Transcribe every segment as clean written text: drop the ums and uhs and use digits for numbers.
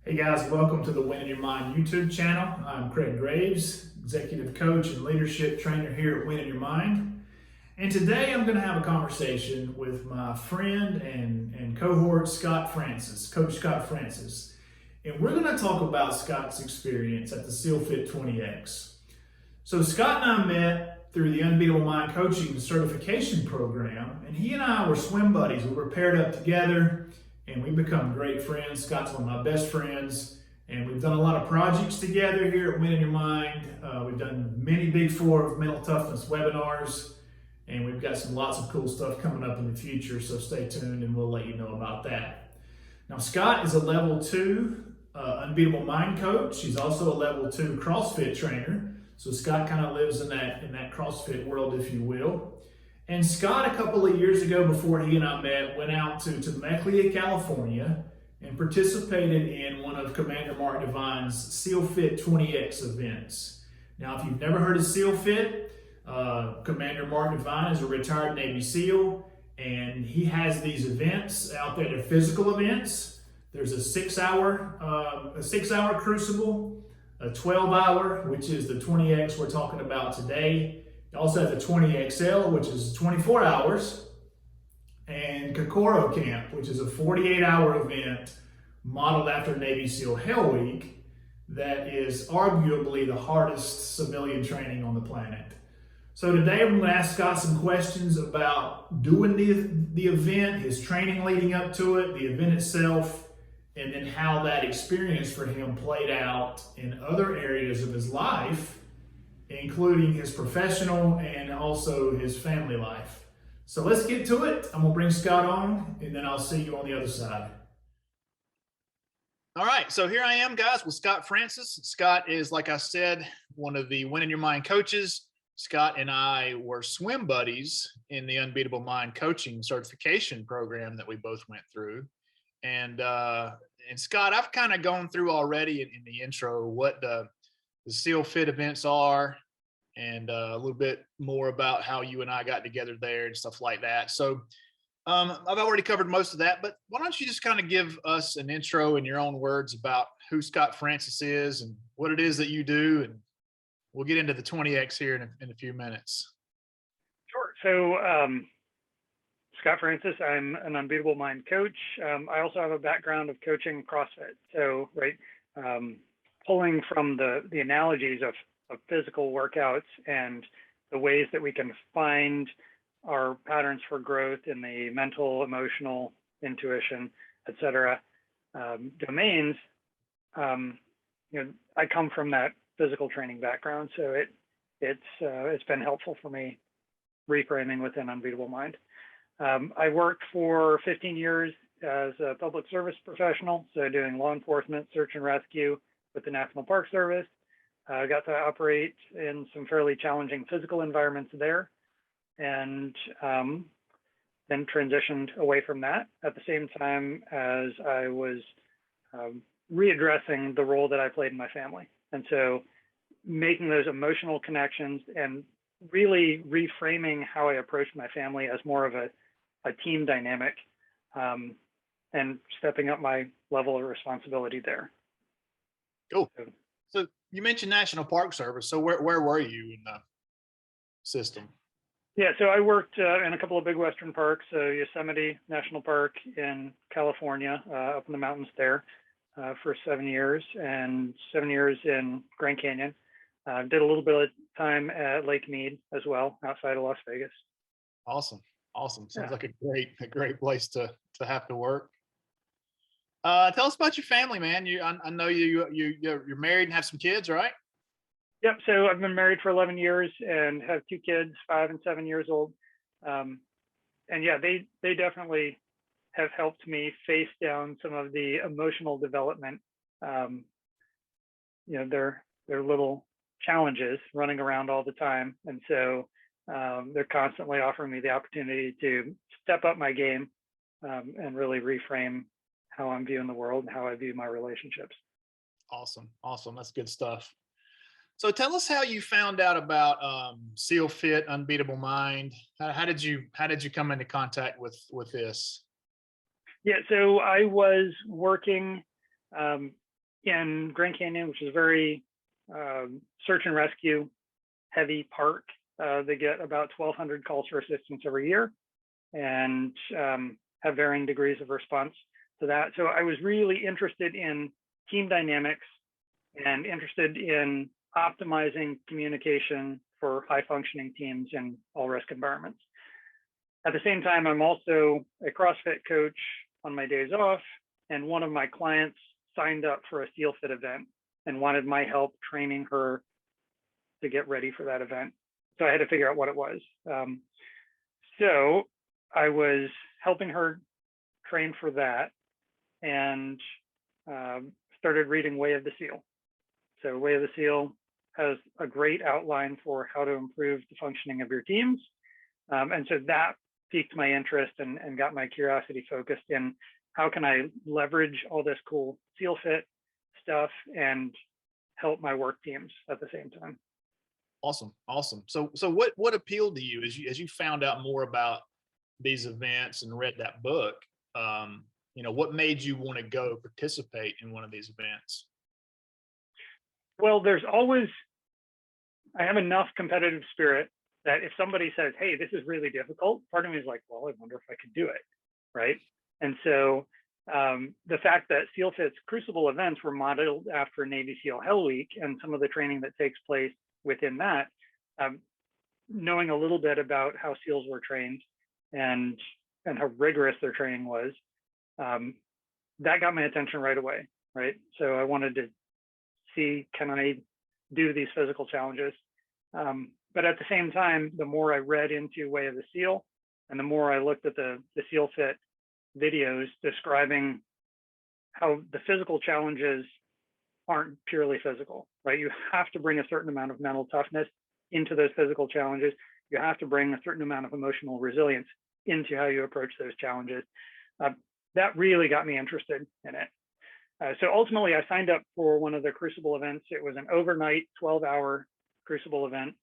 Hey guys, welcome to the Win in Your Mind YouTube channel. I'm Craig Graves, Executive Coach and Leadership Trainer here at Win in Your Mind. And today I'm going to have a conversation with my friend and cohort, Coach Scott Francis. And we're going to talk about Scott's experience at the SEALFit 20X. So Scott and I met through the Unbeatable Mind Coaching Certification Program, and he and I were swim buddies. We were paired up together, and we've become great friends. Scott's one of my best friends, and we've done a lot of projects together here at Win in Your Mind. We've done many Big Four mental toughness webinars, and we've got lots of cool stuff coming up in the future, so stay tuned and we'll let you know about that. Now, Scott is a level 2 Unbeatable Mind coach. He's also a level 2 CrossFit trainer. So Scott kind of lives in that CrossFit world, if you will. And Scott, a couple of years ago, before he and I met, went out to Temecula, California, and participated in one of Commander Mark Devine's SEALFit 20X events. Now, if you've never heard of SEALFit, Commander Mark Devine is a retired Navy SEAL, and he has these events out there. They're physical events. There's a 6-hour crucible, a 12-hour, which is the 20X we're talking about today. It also has a 20XL, which is 24 hours, and Kokoro Camp, which is a 48-hour event modeled after Navy SEAL Hell Week that is arguably the hardest civilian training on the planet. So today I'm going to ask Scott some questions about doing the event, his training leading up to it, the event itself, and then how that experience for him played out in other areas of his life, including his professional and also his family life. So let's get to it. I'm gonna bring Scott on, and then I'll see you on the other side. All right, so here I am, guys, with Scott Francis. Scott is, like I said, one of the Win in Your Mind coaches. Scott and I were swim buddies in the Unbeatable Mind coaching certification program that we both went through. And Scott, I've kind of gone through already in the intro what the SEALFit events are, and a little bit more about how you and I got together there and stuff like that. So I've already covered most of that, but why don't you just kind of give us an intro in your own words about who Scott Francis is and what it is that you do, and we'll get into the 20X here in a few minutes. Sure. So Scott Francis, I'm an Unbeatable Mind coach. I also have a background of coaching CrossFit. So, pulling from the analogies of physical workouts and the ways that we can find our patterns for growth in the mental, emotional, intuition, et cetera, domains. I come from that physical training background, so it's been helpful for me reframing within Unbeatable Mind. I worked for 15 years as a public service professional, so doing law enforcement, search and rescue with the National Park Service. I got to operate in some fairly challenging physical environments there, and then transitioned away from that at the same time as I was readdressing the role that I played in my family. And so making those emotional connections and really reframing how I approached my family as more of a team dynamic, and stepping up my level of responsibility there. Cool. So you mentioned National Park Service. So where were you in the system? Yeah, so I worked in a couple of big Western parks, Yosemite National Park in California, up in the mountains there, for 7 years, and 7 years in Grand Canyon. Did a little bit of time at Lake Mead as well, outside of Las Vegas. Awesome. Sounds like a great place to have to work. Tell us about your family, man. I know you're married and have some kids, right? Yep. So I've been married for 11 years and have 2 kids, 5 and 7 years old. And yeah, they definitely have helped me face down some of the emotional development. They're little challenges running around all the time, and so they're constantly offering me the opportunity to step up my game, and really reframe how I'm viewing the world and how I view my relationships. Awesome. That's good stuff. So tell us how you found out about SEALFit, Unbeatable Mind. How did you come into contact with this? Yeah, so I was working in Grand Canyon, which is very search and rescue heavy park. They get about 1,200 calls for assistance every year, and have varying degrees of response to that. So I was really interested in team dynamics and interested in optimizing communication for high functioning teams in all risk environments. At the same time, I'm also a CrossFit coach on my days off, and one of my clients signed up for a SEALFit event and wanted my help training her to get ready for that event. So I had to figure out what it was. So I was helping her train for that, and started reading Way of the SEAL. So Way of the SEAL has a great outline for how to improve the functioning of your teams. And so that piqued my interest and got my curiosity focused in how can I leverage all this cool SEALFit stuff and help my work teams at the same time. Awesome. Awesome. So what appealed to you as you found out more about these events and read that book? What made you want to go participate in one of these events? Well, I have enough competitive spirit that if somebody says, hey, this is really difficult, part of me is like, well, I wonder if I could do it, right? And so the fact that SEALFit's Crucible events were modeled after Navy SEAL Hell Week and some of the training that takes place within that, knowing a little bit about how SEALs were trained and how rigorous their training was, that got my attention right away, right? So I wanted to see, can I do these physical challenges? But at the same time, the more I read into Way of the SEAL and the more I looked at the SEALFit videos describing how the physical challenges aren't purely physical, right? You have to bring a certain amount of mental toughness into those physical challenges. You have to bring a certain amount of emotional resilience into how you approach those challenges. That really got me interested in it. So ultimately, I signed up for one of the Crucible events. It was an overnight 12-hour Crucible event.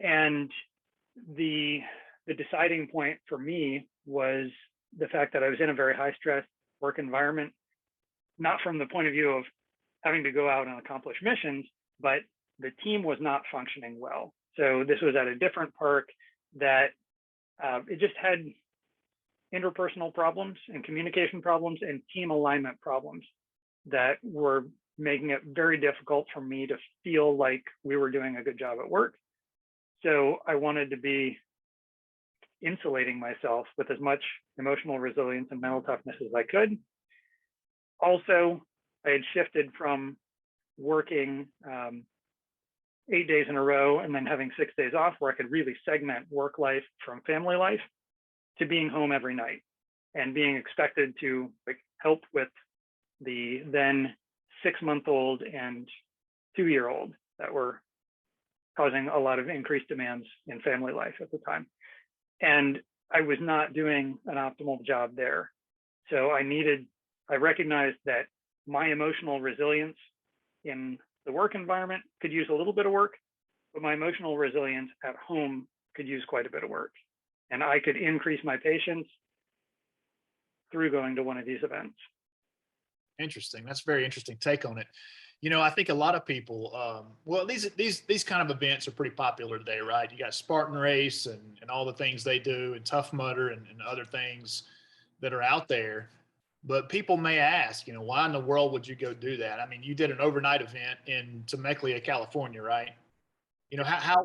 And the deciding point for me was the fact that I was in a very high stress work environment, not from the point of view of having to go out and accomplish missions, but the team was not functioning well. So this was at a different park that it just had interpersonal problems and communication problems and team alignment problems that were making it very difficult for me to feel like we were doing a good job at work. So I wanted to be insulating myself with as much emotional resilience and mental toughness as I could. Also, I had shifted from working 8 days in a row and then having 6 days off where I could really segment work life from family life to being home every night and being expected to help with the then 6-month-old and 2-year-old that were causing a lot of increased demands in family life at the time. And I was not doing an optimal job there. So I recognized that my emotional resilience in the work environment could use a little bit of work, but my emotional resilience at home could use quite a bit of work. And I could increase my patience through going to one of these events. Interesting. That's a very interesting take on it. I think a lot of people, these kind of events are pretty popular today, right? You got Spartan Race and all the things they do, and Tough Mudder and other things that are out there. But people may ask, why in the world would you go do that? I mean, you did an overnight event in Temecula, California, right?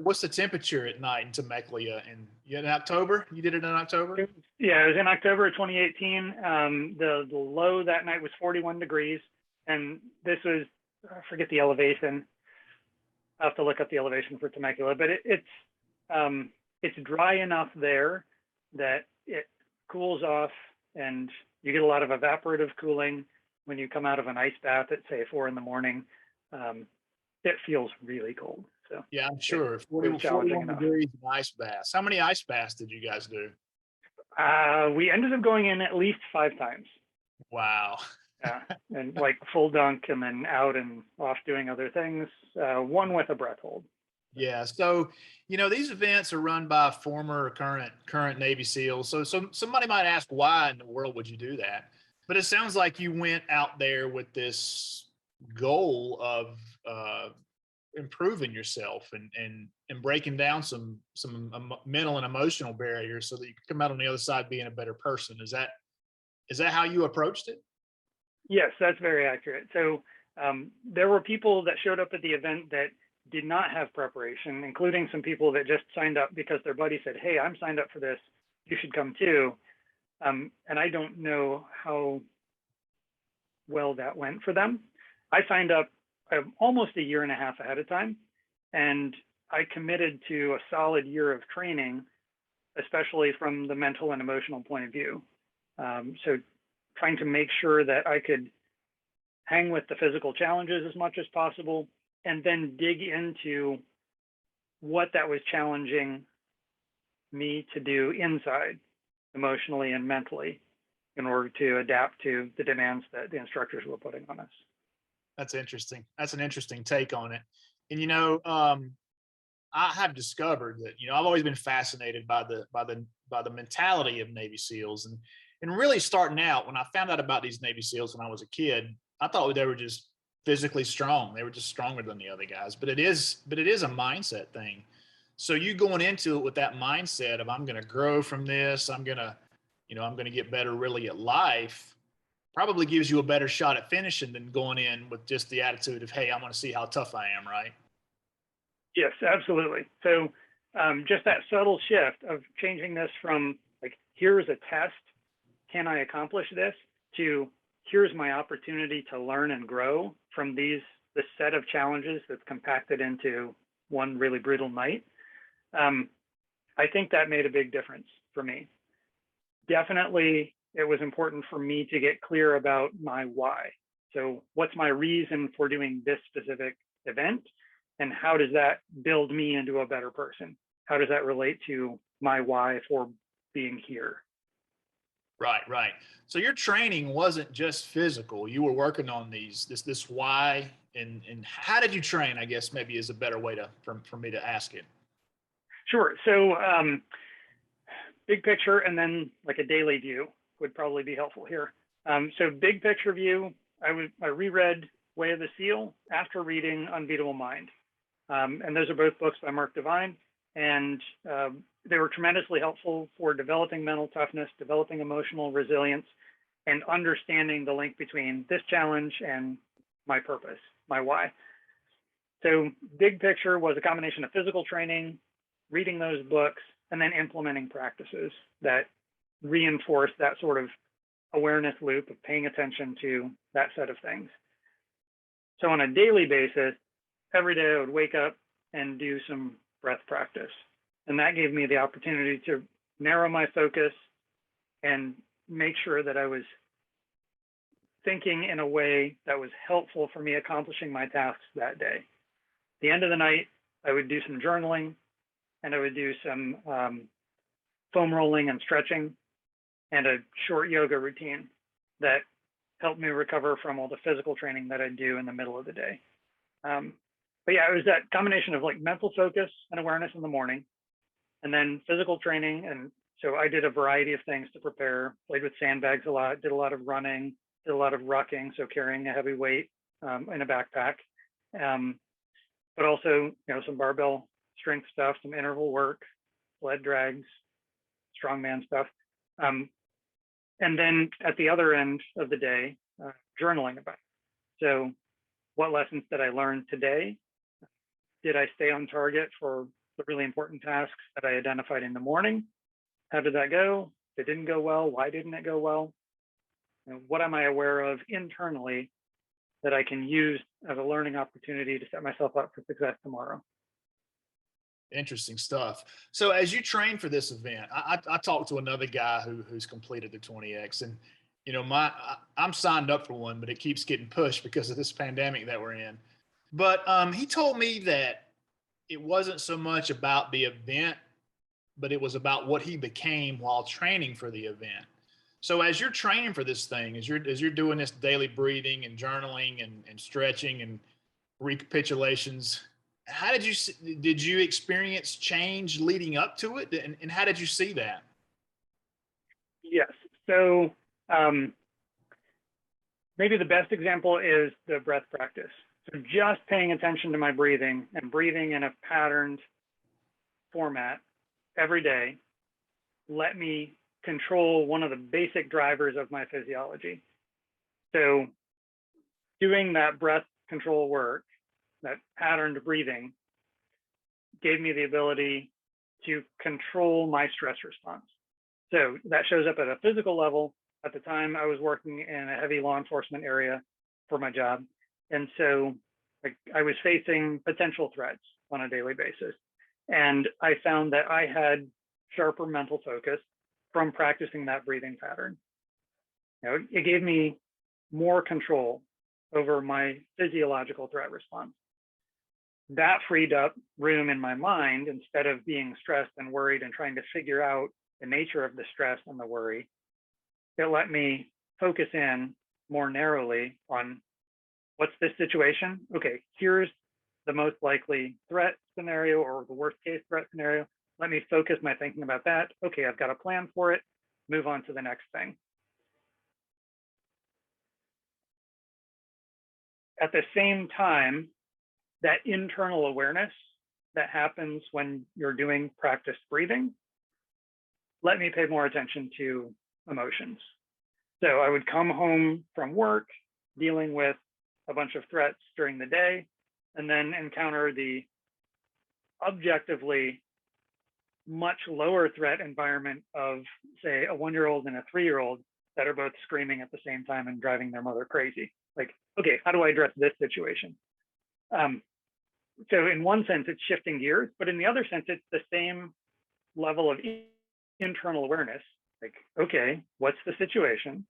What's the temperature at night in Temecula? And in October? You did it in October? Yeah, it was in October of 2018. The low that night was 41 degrees. And this was, I forget the elevation. I'll have to look up the elevation for Temecula, but it's dry enough there that it cools off and you get a lot of evaporative cooling when you come out of an ice bath at say 4 a.m. It feels really cold. So yeah, I'm sure. 41 degrees in ice baths. How many ice baths did you guys do? We ended up going in at least 5 times. Wow. Yeah, and like full dunk and then out and off doing other things, one with a breath hold. Yeah. So, these events are run by former or current Navy SEALs. So somebody might ask, why in the world would you do that? But it sounds like you went out there with this goal of improving yourself and breaking down some mental and emotional barriers so that you can come out on the other side being a better person. Is that how you approached it? Yes, that's very accurate. So there were people that showed up at the event that did not have preparation, including some people that just signed up because their buddy said, "Hey, I'm signed up for this. You should come too." And I don't know how well that went for them. I signed up almost a year and a half ahead of time, and I committed to a solid year of training, especially from the mental and emotional point of view. So trying to make sure that I could hang with the physical challenges as much as possible, and then dig into what that was challenging me to do inside, emotionally and mentally, in order to adapt to the demands that the instructors were putting on us. That's interesting. That's an interesting take on it. And I have discovered that I've always been fascinated by the mentality of Navy SEALs, and really starting out when I found out about these Navy SEALs when I was a kid, I thought they were just physically strong. They were just stronger than the other guys. But it is a mindset thing. So you going into it with that mindset of I'm going to grow from this, I'm going to get better really at life, probably gives you a better shot at finishing than going in with just the attitude of, hey, I want to see how tough I am, right? Yes, absolutely. So just that subtle shift of changing this from like, here's a test, can I accomplish this, to here's my opportunity to learn and grow from this set of challenges that's compacted into one really brutal night. I think that made a big difference for me. Definitely, it was important for me to get clear about my why. So what's my reason for doing this specific event? And how does that build me into a better person? How does that relate to my why for being here? Right. So your training wasn't just physical. You were working on this why, and how did you train, I guess maybe is a better way for me to ask it. Sure. So big picture and then like a daily view would probably be helpful here. So big picture view, I reread Way of the SEAL after reading Unbeatable Mind. And those are both books by Mark Divine. And they were tremendously helpful for developing mental toughness, developing emotional resilience, and understanding the link between this challenge and my purpose, my why. So big picture was a combination of physical training, reading those books, and then implementing practices that reinforce that sort of awareness loop of paying attention to that set of things. So on a daily basis, every day I would wake up and do some breath practice. And that gave me the opportunity to narrow my focus and make sure that I was thinking in a way that was helpful for me accomplishing my tasks that day. At the end of the night, I would do some journaling, and I would do some foam rolling and stretching, and a short yoga routine that helped me recover from all the physical training that I do in the middle of the day. But yeah, it was that combination of like mental focus and awareness in the morning, and then physical training. And so I did a variety of things to prepare, played with sandbags a lot, did a lot of running, did a lot of rucking, so carrying a heavy weight in a backpack, but also, some barbell strength stuff, some interval work, sled drags, strongman stuff. And then at the other end of the day, journaling about it. So what lessons did I learn today? Did I stay on target for the really important tasks that I identified in the morning? How did that go? If it didn't go well, why didn't it go well? What am I aware of internally that I can use as a learning opportunity to set myself up for success tomorrow? Interesting stuff. So as you train for this event, I talked to another guy who's completed the 20X, and I'm signed up for one, but it keeps getting pushed because of this pandemic that we're in. But he told me that it wasn't so much about the event, but it was about what he became while training for the event. So as you're training for this thing, as you're doing this daily breathing and journaling and stretching and recapitulations, how did you experience change leading up to it, and how did you see that? Yes. So maybe the best example is the breath practice. So just paying attention to my breathing and breathing in a patterned format every day let me control one of the basic drivers of my physiology. So doing that breath control work, that patterned breathing, gave me the ability to control my stress response. So that shows up at a physical level. At the time, I was working in a heavy law enforcement area for my job. And so I was facing potential threats on a daily basis. And I found that I had sharper mental focus from practicing that breathing pattern. It gave me more control over my physiological threat response. That freed up room in my mind. Instead of being stressed and worried and trying to figure out the nature of the stress and the worry, it let me focus in more narrowly on what's this situation? Okay, here's the most likely threat scenario or the worst case threat scenario. Let me focus my thinking about that. Okay, I've got a plan for it. Move on to the next thing. At the same time, that internal awareness that happens when you're doing practice breathing let me pay more attention to emotions. So I would come home from work dealing with a bunch of threats during the day and then encounter the objectively much lower threat environment of, say, a 1-year-old and a 3-year-old that are both screaming at the same time and driving their mother crazy. Like, okay, how do I address this situation? So in one sense, it's shifting gears, but in the other sense, it's the same level of internal awareness. Like, okay, what's the situation?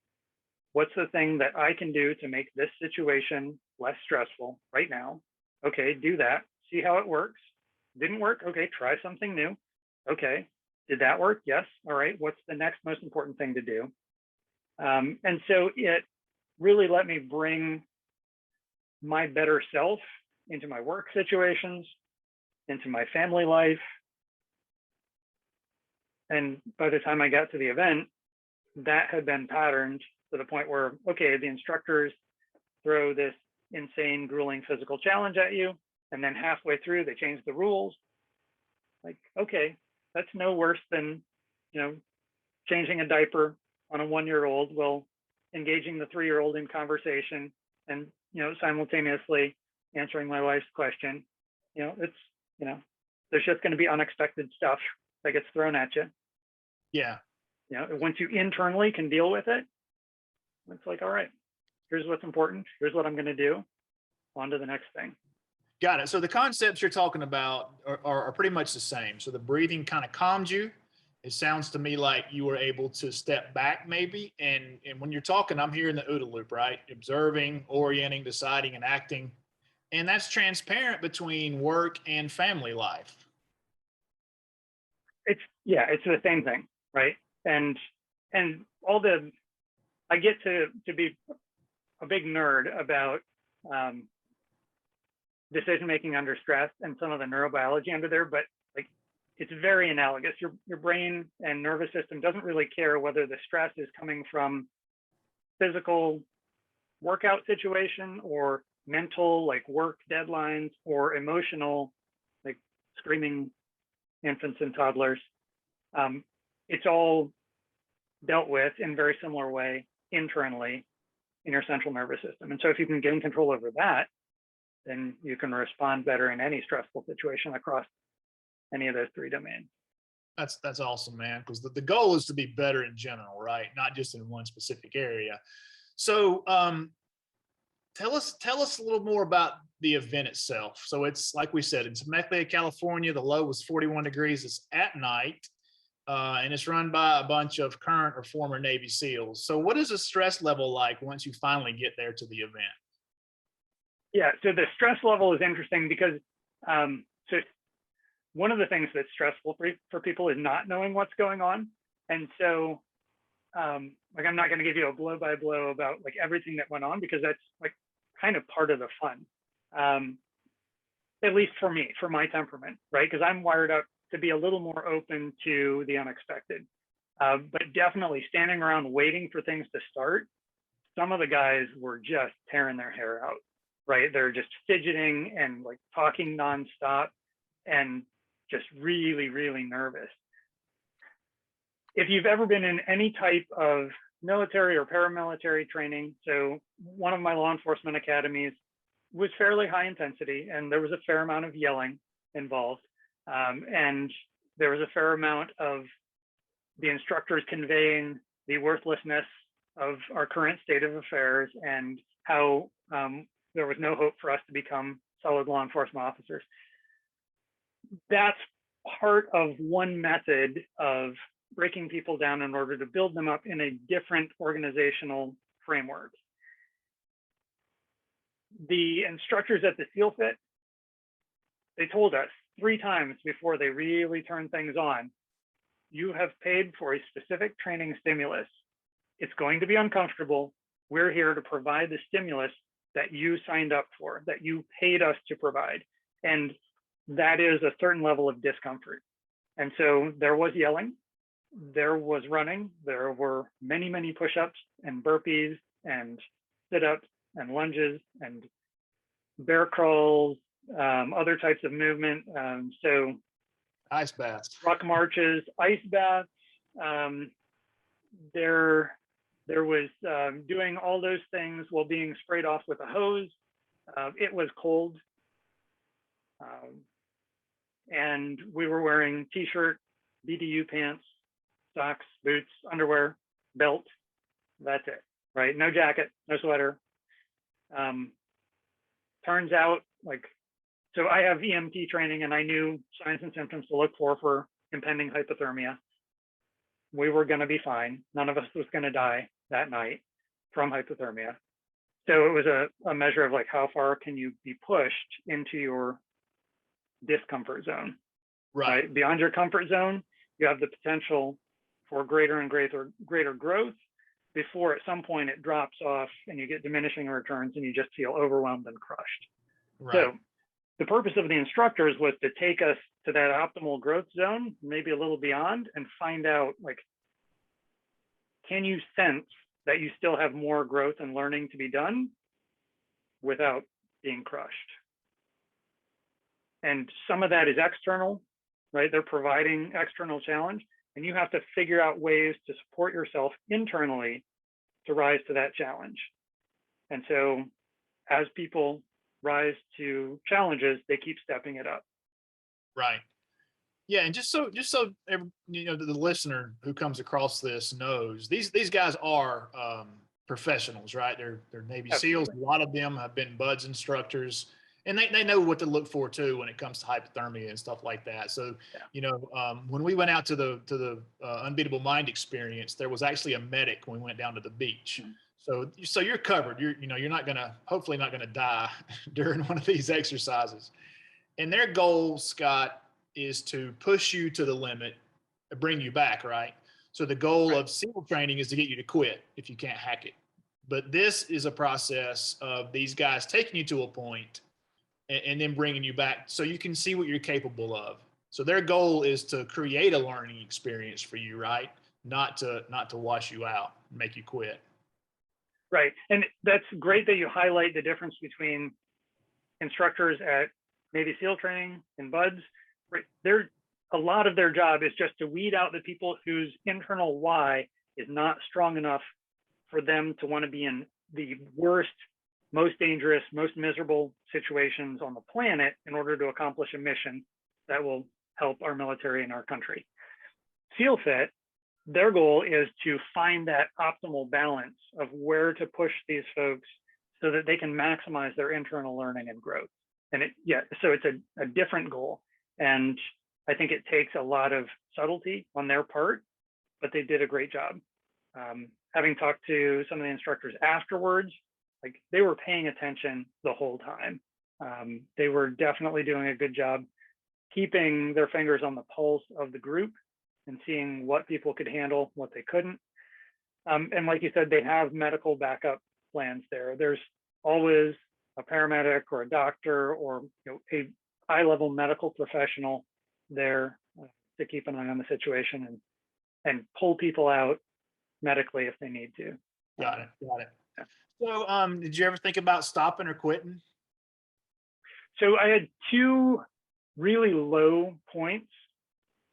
What's the thing that I can do to make this situation less stressful right now? Okay, do that. See how it works. Didn't work? Okay, try something new. Okay, did that work? Yes. All right, what's the next most important thing to do? And so it really let me bring my better self into my work situations, into my family life. And by the time I got to the event, that had been patterned to the point where, okay, the instructors throw this insane, grueling physical challenge at you. And then halfway through, they change the rules. Like, okay, that's no worse than, changing a diaper on a 1-year-old while engaging the 3-year-old in conversation and, simultaneously answering my wife's question. There's just going to be unexpected stuff that gets thrown at you. Yeah. Once you internally can deal with it, it's like, all right, here's what's important. Here's what I'm going to do. On to the next thing. Got it. So the concepts you're talking about are pretty much the same. So the breathing kind of calmed you. It sounds to me like you were able to step back maybe. And when you're talking, I'm hearing the OODA Loop, right? Observing, orienting, deciding, and acting. And that's transparent between work and family life. It's the same thing, right? And I get to be a big nerd about decision making under stress and some of the neurobiology under there, but like it's very analogous. Your brain and nervous system doesn't really care whether the stress is coming from physical workout situation or mental, like work deadlines, or emotional, like screaming infants and toddlers. It's all dealt with in very similar way internally in your central nervous system. And so if you can gain control over that, then you can respond better in any stressful situation across any of those 3 domains. That's awesome, man. Because the goal is to be better in general, right? Not just in one specific area. So tell us a little more about the event itself. So it's like we said, in Temecula, California, the low was 41 degrees. It's at night. And it's run by a bunch of current or former Navy SEALs. So what is the stress level like once you finally get there to the event? Yeah, so the stress level is interesting because so one of the things that's stressful for people is not knowing what's going on. And so I'm not going to give you a blow by blow about like everything that went on, because that's like kind of part of the fun, at least for me, for my temperament, right? Because I'm wired up to be a little more open to the unexpected. But definitely standing around waiting for things to start some of the guys were just tearing their hair out, right? They're just fidgeting and like talking nonstop and just really, really nervous. If you've ever been in any type of military or paramilitary training, so one of my law enforcement academies was fairly high intensity, and there was a fair amount of yelling involved. And there was a fair amount of the instructors conveying the worthlessness of our current state of affairs and how there was no hope for us to become solid law enforcement officers. That's part of one method of breaking people down in order to build them up in a different organizational framework. The instructors at the SEALFit, they told us 3 times before they really turned things on, you have paid for a specific training stimulus. It's going to be uncomfortable. We're here to provide the stimulus that you signed up for, that you paid us to provide. And that is a certain level of discomfort. And so there was yelling, there was running, there were many, many push-ups and burpees and sit-ups and lunges and bear crawls, other types of movement. So Ice baths, rock marches, ice baths. There was doing all those things while being sprayed off with a hose. It was cold. And we were wearing t-shirt, BDU pants, socks, boots, underwear, belt. That's it, right? No jacket, no sweater. Turns out, so I have EMT training, and I knew signs and symptoms to look for impending hypothermia. We were going to be fine. None of us was going to die that night from hypothermia. So it was a measure of how far can you be pushed into your discomfort zone, right? Beyond your comfort zone, you have the potential for greater and greater growth before at some point it drops off and you get diminishing returns and you just feel overwhelmed and crushed. So the purpose of the instructors was to take us to that optimal growth zone, maybe a little beyond, and find out, can you sense that you still have more growth and learning to be done without being crushed? And some of that is external, right? They're providing external challenge, and you have to figure out ways to support yourself internally to rise to that challenge. And so as people rise to challenges, they keep stepping it up. Right. Yeah, and just so the listener who comes across this knows, these guys are professionals, right? They're Navy SEALs. A lot of them have been BUDS instructors, and they know what to look for too when it comes to hypothermia and stuff like that. So, when we went out to the Unbeatable Mind experience, there was actually a medic when we went down to the beach. So you're covered. You're hopefully not gonna die during one of these exercises. And their goal, Scott, is to push you to the limit, bring you back, right? So the goal of SEAL training is to get you to quit if you can't hack it. But this is a process of these guys taking you to a point and then bringing you back so you can see what you're capable of. So their goal is to create a learning experience for you, right? Not to wash you out, make you quit. Right. And that's great that you highlight the difference between instructors at Navy SEAL training and BUDS. Right. A lot of their job is just to weed out the people whose internal why is not strong enough for them to want to be in the worst, most dangerous, most miserable situations on the planet in order to accomplish a mission that will help our military and our country. SEALFit, their goal is to find that optimal balance of where to push these folks so that they can maximize their internal learning and growth. And so it's a different goal. And I think it takes a lot of subtlety on their part, but they did a great job. Having talked to some of the instructors afterwards, they were paying attention the whole time. They were definitely doing a good job keeping their fingers on the pulse of the group and seeing what people could handle, what they couldn't. And like you said, they have medical backup plans there. There's always a paramedic or a doctor or a high-level medical professional there to keep an eye on the situation and pull people out medically if they need to. Got it. So, did you ever think about stopping or quitting? So I had two really low points.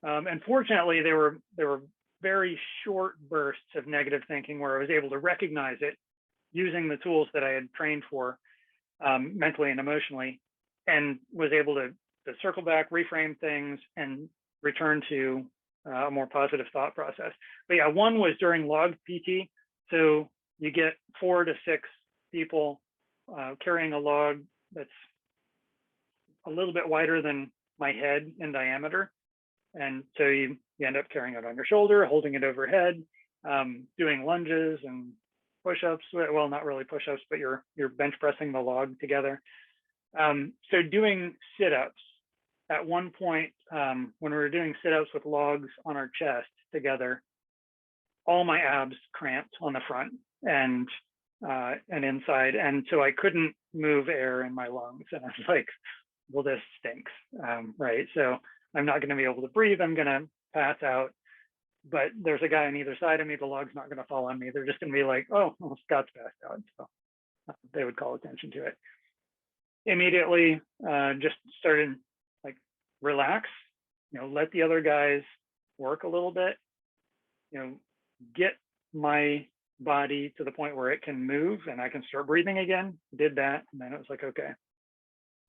And fortunately, they were very short bursts of negative thinking where I was able to recognize it using the tools that I had trained for mentally and emotionally, and was able to circle back, reframe things, and return to a more positive thought process. But yeah, one was during log PT. So you get 4 to 6 people carrying a log that's a little bit wider than my head in diameter. And so you end up carrying it on your shoulder, holding it overhead, doing lunges and push-ups. Well, not really push-ups, but you're bench pressing the log together. So doing sit-ups. At one point, when we were doing sit-ups with logs on our chest together, all my abs cramped on the front and inside, and so I couldn't move air in my lungs. And I was like, well, this stinks, right? So I'm not going to be able to breathe. I'm going to pass out. But there's a guy on either side of me. The log's not going to fall on me. They're just going to be like, oh, well, Scott's passed out. So they would call attention to it. Immediately, just started like, relax, let the other guys work a little bit, get my body to the point where it can move and I can start breathing again. Did that. And then it was like, okay,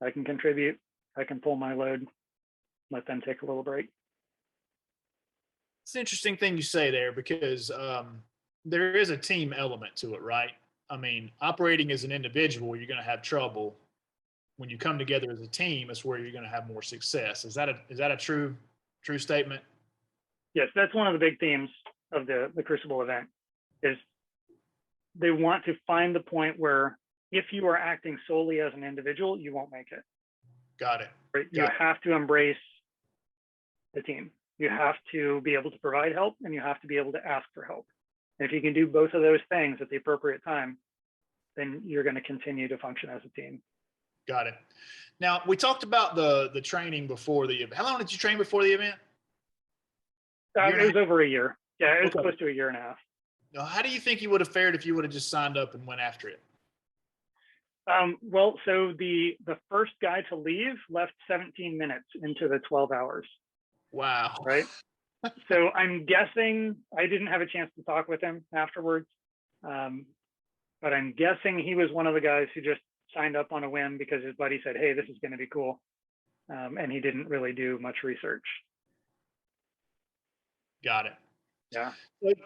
I can contribute. I can pull my load. Let them take a little break. It's an interesting thing you say there because there is a team element to it, right? I mean, operating as an individual, you're going to have trouble. When you come together as a team, it's where you're going to have more success. Is that a true statement? Yes, that's one of the big themes of the Crucible event. Is they want to find the point where if you are acting solely as an individual, you won't make it. Got it. Right? You have to embrace the team. You have to be able to provide help, and you have to be able to ask for help. And if you can do both of those things at the appropriate time, then you're going to continue to function as a team. Got it. Now, we talked about the training before the event. How long did you train before the event? It was over a year. Yeah, it was close to a year and a half. Now, how do you think you would have fared if you would have just signed up and went after it? Well, so the first guy to leave left 17 minutes into the 12 hours. Wow. Right. So I'm guessing, I didn't have a chance to talk with him afterwards, but I'm guessing he was one of the guys who just signed up on a whim because his buddy said, hey, this is going to be cool. And he didn't really do much research. Got it. Yeah.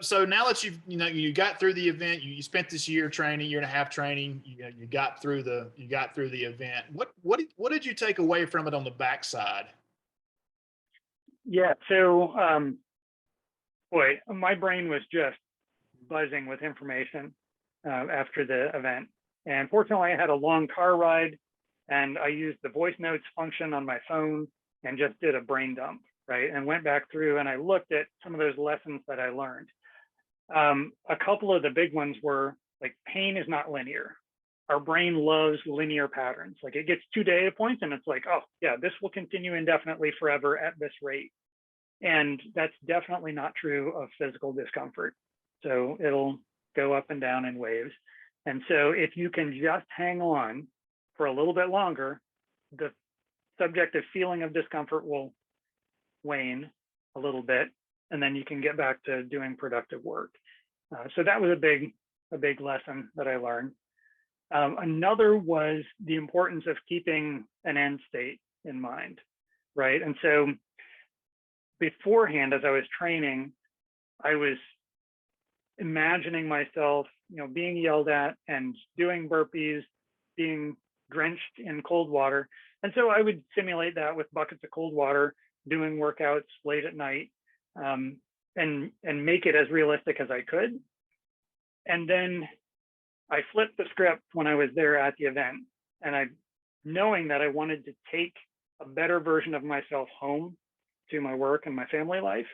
So now that you got through the event, you spent this year training, year and a half training, you got through the event. What did you take away from it on the backside? Yeah. So, boy, my brain was just buzzing with information after the event. And fortunately, I had a long car ride, and I used the voice notes function on my phone and just did a brain dump, right? And went back through and I looked at some of those lessons that I learned. A couple of the big ones were like, pain is not linear. Our brain loves linear patterns. Like, it gets 2 data points and it's like, oh yeah, this will continue indefinitely forever at this rate. And that's definitely not true of physical discomfort. So it'll go up and down in waves. And so if you can just hang on for a little bit longer, the subjective feeling of discomfort will wane a little bit, and then you can get back to doing productive work. So that was a big lesson that I learned. Another was the importance of keeping an end state in mind, right? And so beforehand, as I was training, I was imagining myself, being yelled at and doing burpees, being drenched in cold water. And so I would simulate that with buckets of cold water, doing workouts late at night, and make it as realistic as I could. And then I flipped the script when I was there at the event, and knowing that I wanted to take a better version of myself home to my work and my family life,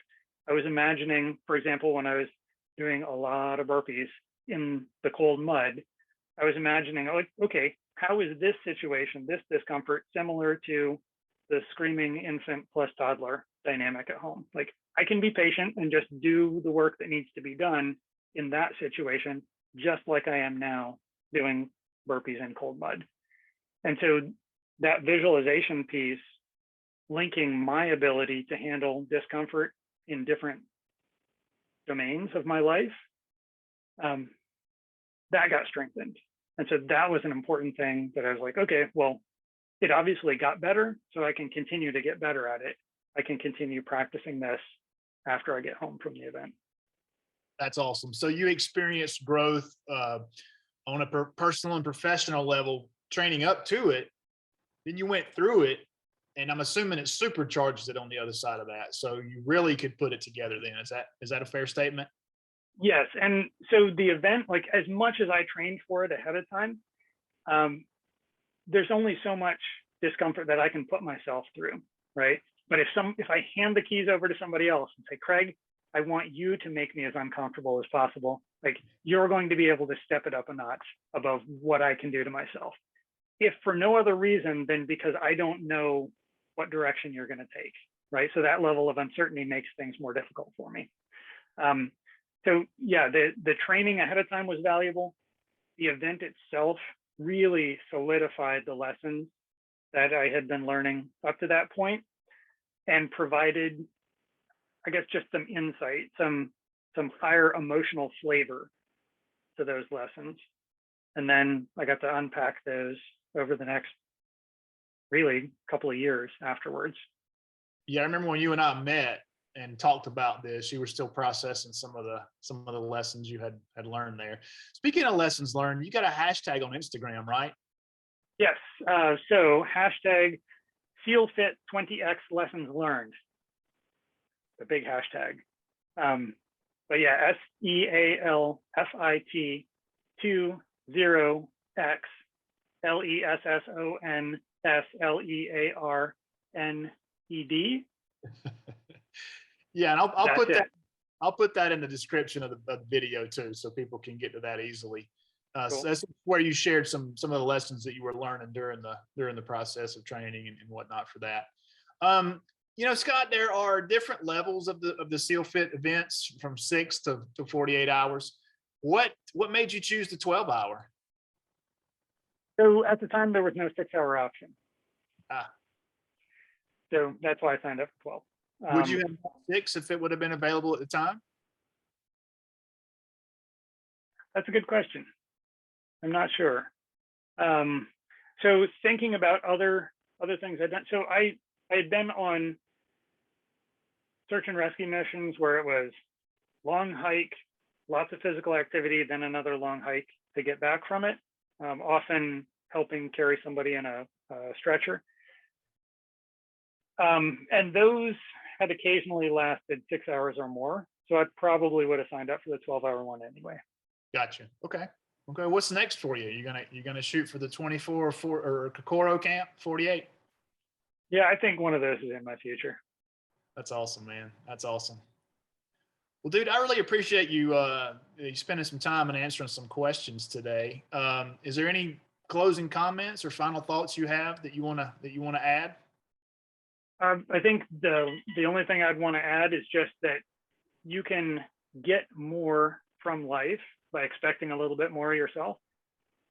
I was imagining, for example, when I was doing a lot of burpees in the cold mud, I was imagining, okay, how is this situation, this discomfort, similar to the screaming infant plus toddler dynamic at home? Like, I can be patient and just do the work that needs to be done in that situation, just like I am now doing burpees in cold mud. And so that visualization piece, linking my ability to handle discomfort in different domains of my life, that got strengthened. And so that was an important thing that I was like, okay, well, it obviously got better, so I can continue to get better at it. I can continue practicing this after I get home from the event. That's awesome. So you experienced growth on a personal and professional level, training up to it. Then you went through it, and I'm assuming it supercharges it on the other side of that. So you really could put it together. Then is that a fair statement? Yes, and so the event, like as much as I trained for it ahead of time, there's only so much discomfort that I can put myself through, right? But if I hand the keys over to somebody else and say, Craig, I want you to make me as uncomfortable as possible, like you're going to be able to step it up a notch above what I can do to myself. If for no other reason than because I don't know what direction you're going to take, right? So that level of uncertainty makes things more difficult for me. So yeah, the training ahead of time was valuable. The event itself really solidified the lessons that I had been learning up to that point and provided, I guess, just some insight, some higher emotional flavor to those lessons. And then I got to unpack those over the next really couple of years afterwards. Yeah, I remember when you and I met and talked about this, you were still processing some of the lessons you had learned there. Speaking of lessons learned, you got a hashtag on Instagram, right? Yes. So hashtag SEALFit 20X lessons learned. The big hashtag. But yeah, SEALFIT 20X LESSONSLEARNED. Yeah, and I'll put that in the description of the video too, so people can get to that easily. Cool. So that's where you shared some of the lessons that you were learning during the process of training and whatnot for that. Scott, there are different levels of the SEALFit events from 6 to 48 hours. What made you choose the 12-hour? So at the time there was no 6-hour option. So that's why I signed up for 12. Would you have 6 if it would have been available at the time? That's a good question. I'm not sure. So thinking about other things I've done. So I had been on search and rescue missions where it was long hike, lots of physical activity, then another long hike to get back from it, often helping carry somebody in a stretcher. And those had occasionally lasted 6 hours or more. So I probably would have signed up for the 12-hour one anyway. Gotcha. Okay. What's next for you? You're gonna shoot for the 24 or Kokoro camp 48? Yeah, I think one of those is in my future. That's awesome, man. That's awesome. Well, dude, I really appreciate you spending some time and answering some questions today. Is there any closing comments or final thoughts you have that you wanna add? I think the only thing I'd want to add is just that you can get more from life by expecting a little bit more of yourself.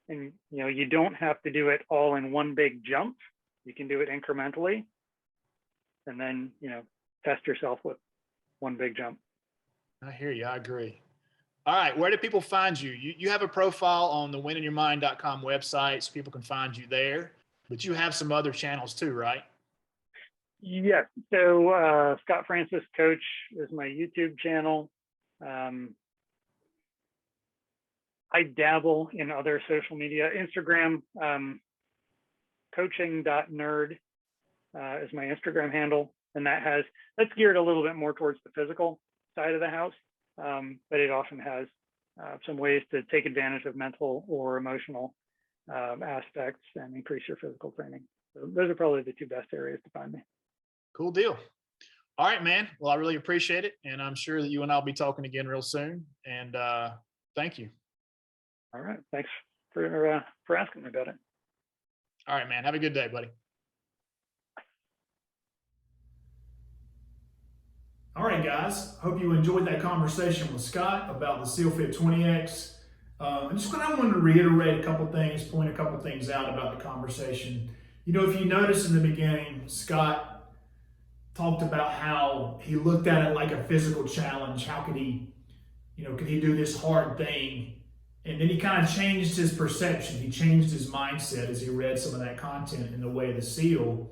And, you don't have to do it all in one big jump. You can do it incrementally and then, test yourself with one big jump. I hear you. I agree. All right. Where do people find you? You have a profile on the wininyourmind.com website, so people can find you there, but you have some other channels too, right? Yes. So Scott Francis Coach is my YouTube channel. I dabble in other social media. Instagram, coaching.nerd is my Instagram handle. And that's geared a little bit more towards the physical side of the house. But it often has some ways to take advantage of mental or emotional aspects and increase your physical training. So those are probably the two best areas to find me. Cool deal. All right, man. Well, I really appreciate it. And I'm sure that you and I'll be talking again real soon. And thank you. All right. Thanks for asking me about it. All right, man. Have a good day, buddy. All right, guys. Hope you enjoyed that conversation with Scott about the SEALFit 20X. I just kind of wanted to reiterate a couple things, point a couple things out about the conversation. You know, if you notice in the beginning, Scott talked about how he looked at it like a physical challenge. How could he, could he do this hard thing? And then he kind of changed his perception. He changed his mindset as he read some of that content in The Way of the SEAL,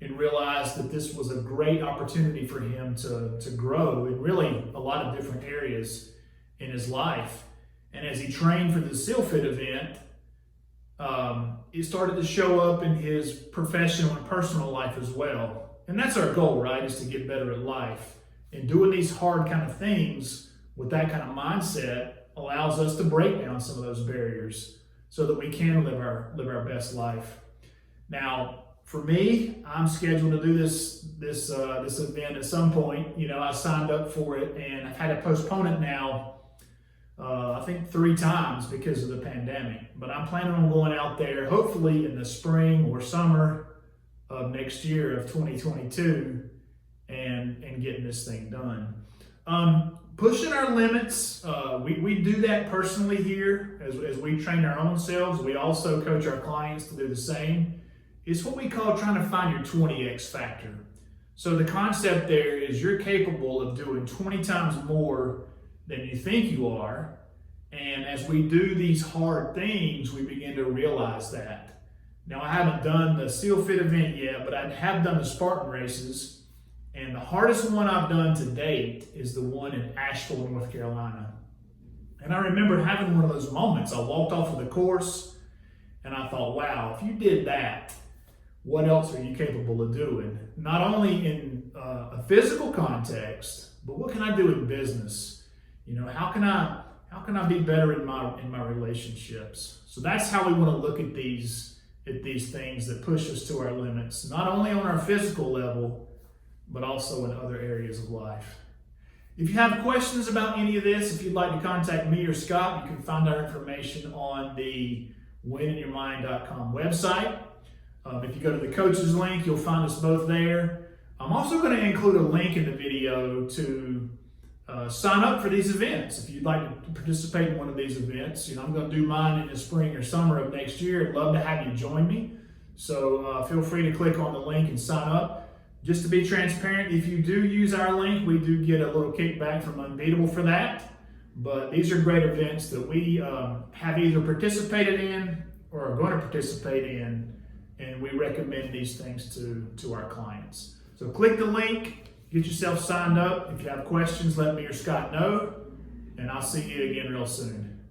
and realized that this was a great opportunity for him to grow in really a lot of different areas in his life. And as he trained for the SEALFit event, it started to show up in his professional and personal life as well. And that's our goal, right? Is to get better at life. And doing these hard kind of things with that kind of mindset allows us to break down some of those barriers so that we can live our best life. Now, for me, I'm scheduled to do this event at some point. I signed up for it, and I've had to postpone it now. I think 3 times because of the pandemic. But I'm planning on going out there, hopefully in the spring or summer of next year of 2022, and getting this thing done. Pushing our limits, we do that personally here as we train our own selves. We also coach our clients to do the same. It's what we call trying to find your 20x factor. So the concept there is you're capable of doing 20 times more than you think you are. And as we do these hard things, we begin to realize that. Now, I haven't done the SEALFit event yet, but I have done the Spartan races. And the hardest one I've done to date is the one in Asheville, North Carolina. And I remember having one of those moments. I walked off of the course and I thought, wow, if you did that, what else are you capable of doing? Not only in a physical context, but what can I do in business? How can I be better in my relationships? So that's how we want to look at these things that push us to our limits, not only on our physical level, but also in other areas of life. If you have questions about any of this, if you'd like to contact me or Scott, you can find our information on the wininyourmind.com website. If you go to the coaches link, you'll find us both there. I'm also going to include a link in the video to sign up for these events. If you'd like to participate in one of these events, I'm going to do mine in the spring or summer of next year. I'd love to have you join me. So feel free to click on the link and sign up. Just to be transparent, if you do use our link, we do get a little kickback from Unbeatable for that. But these are great events that we have either participated in or are going to participate in, and we recommend these things to our clients. So click the link, get yourself signed up. If you have questions, let me or Scott know, and I'll see you again real soon.